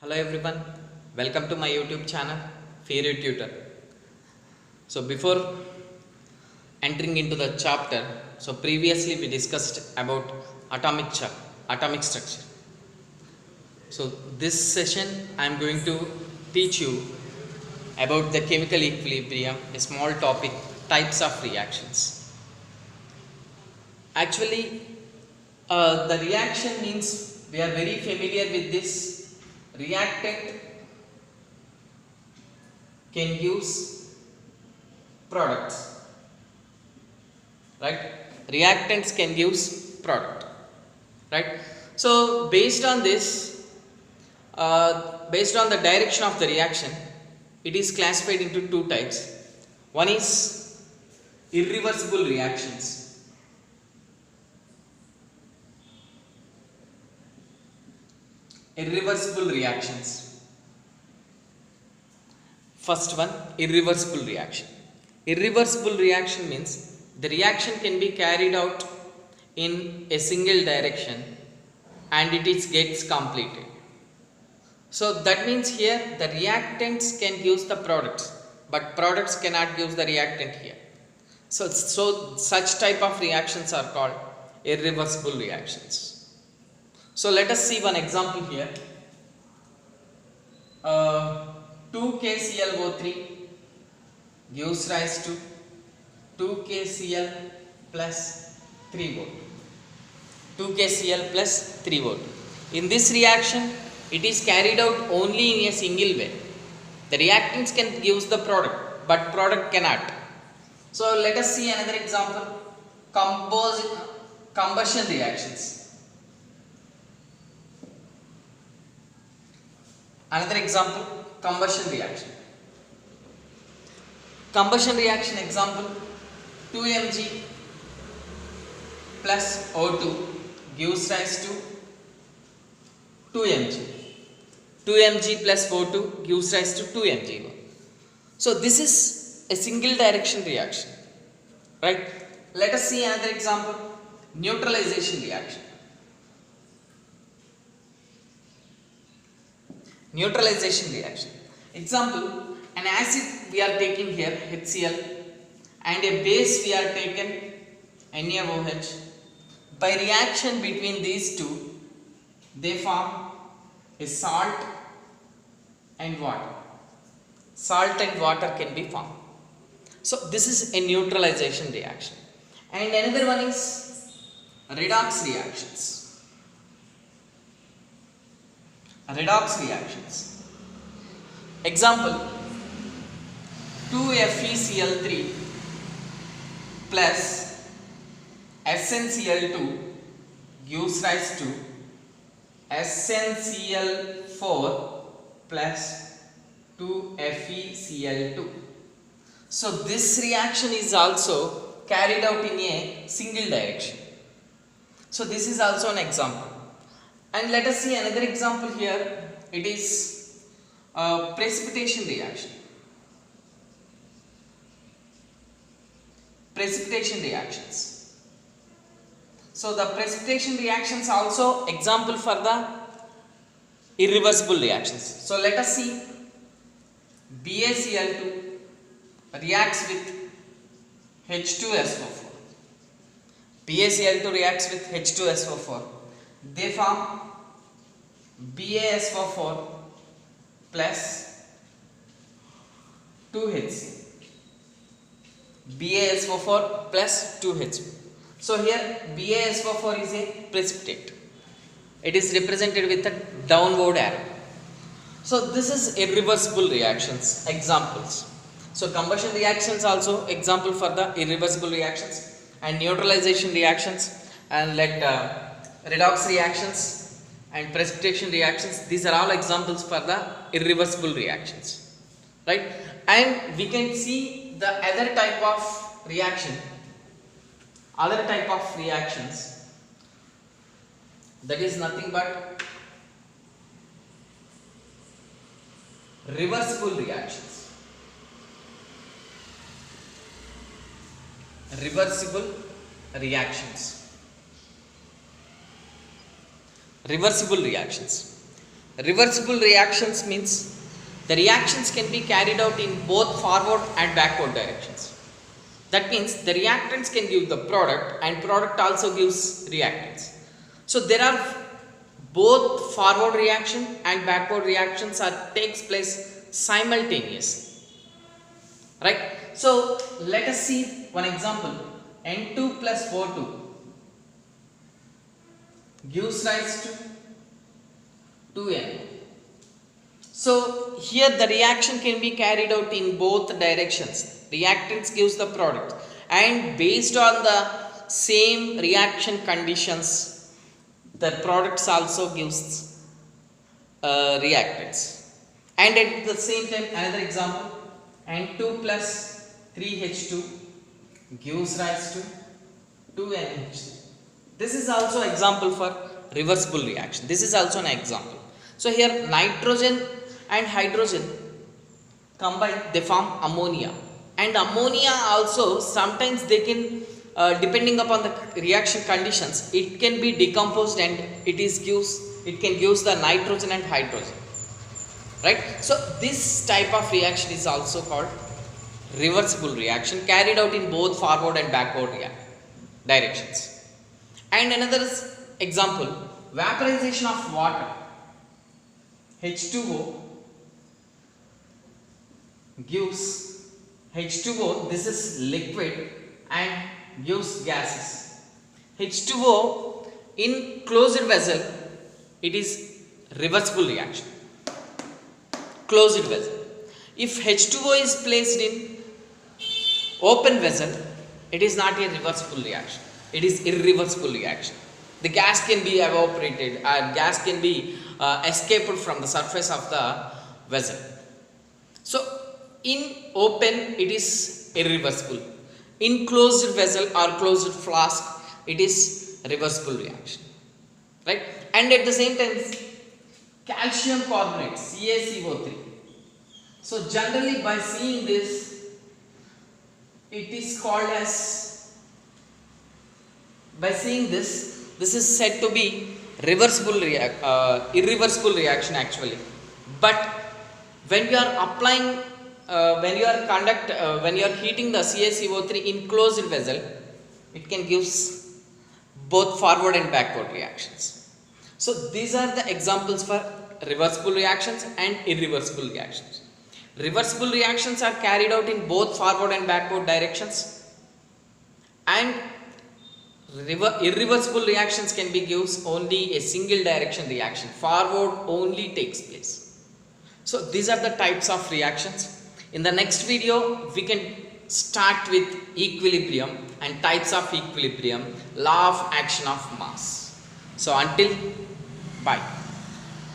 Hello everyone, welcome to my YouTube channel Fairy Tutor. So before entering into the chapter, previously we discussed about atomic structure. So this session I am going to teach you about the chemical equilibrium, a small topic, types of reactions. Actually, the reaction means we are very familiar with this. Reactant can use products, right? Reactants can use product, right? So based on this, based on the direction of the reaction, it is classified into two types. One is irreversible reactions. Irreversible reactions. First one, irreversible reaction. Irreversible reaction means the reaction can be carried out in a single direction and it gets completed. So that means here the reactants can use the products, but products cannot use the reactant here. So such type of reactions are called irreversible reactions. So let us see one example here. 2KClO3 gives rise to 2KCl plus 3 volt. 2KCl plus 3 volt. In this reaction, it is carried out only in a single way. The reactants can use the product, but product cannot. So let us see another example. Combustion reactions. Another example, combustion reaction. Combustion reaction example, 2Mg plus O2 gives rise to 2Mg. 2Mg plus O2 gives rise to 2Mg. So this is a single direction reaction, right? Let us see another example, neutralization reaction. Neutralization reaction. Example, an acid we are taking here HCl and a base we are taken NaOH. By reaction between these two, they form a salt and water. Salt and water can be formed. So this is a neutralization reaction. And another one is redox reactions. Redox reactions. Example, 2FeCl3 plus SnCl2 gives rise to SnCl4 plus 2FeCl2. So this reaction is also carried out in a single direction. So this is also an example. And let us see another example here. It is precipitation reaction. Precipitation reactions. So the precipitation reactions also example for the irreversible reactions. So let us see. BaCl2 reacts with H2SO4. BaCl2 reacts with H2SO4. They form BaSO4 plus 2HC. BaSO4 plus 2HC. So here BaSO4 is a precipitate. It is represented with a downward arrow. So this is irreversible reactions examples. So combustion reactions also example for the irreversible reactions, and neutralization reactions, and redox reactions and precipitation reactions. These are all examples for the irreversible reactions, right? And we can see the other type of reaction, that is nothing but reversible reactions. Reversible reactions. Reversible reactions means the reactions can be carried out in both forward and backward directions. That means the reactants can give the product and product also gives reactants. So there are both forward reaction and backward reactions takes place simultaneously. Right? So let us see one example. N2 plus O2 gives rise to 2N. So here the reaction can be carried out in both directions. Reactants gives the product, and based on the same reaction conditions, the products also gives reactants. And at the same time, another example, N2 plus 3H2 gives rise to 2NH3. This is also example for reversible reaction. This is also an example. So here nitrogen and hydrogen combine, they form ammonia, and ammonia also sometimes they can depending upon the reaction conditions, it can be decomposed and it can give the nitrogen and hydrogen, right? So this type of reaction is also called reversible reaction, carried out in both forward and backward directions. And another example, vaporization of water, H2O gives H2O, this is liquid, and gives gases. H2O in closed vessel, it is reversible reaction. Closed vessel. If H2O is placed in open vessel, it is not a reversible reaction. It is irreversible reaction. The gas can be evaporated, gas can be escaped from the surface of the vessel. So in open it is irreversible. In closed vessel or closed flask, it is reversible reaction, right? And at the same time, calcium carbonate, CaCO3. So generally by seeing this, it is called as, by seeing this is said to be irreversible reaction actually. But when you are applying, when you are heating the CaCO3 in closed vessel, it can give both forward and backward reactions. So these are the examples for reversible reactions and irreversible reactions. Reversible reactions are carried out in both forward and backward directions, and irreversible reactions can be gives only a single direction reaction. Forward only takes place. So these are the types of reactions. In the next video, we can start with equilibrium and types of equilibrium, law of action of mass. So until, bye.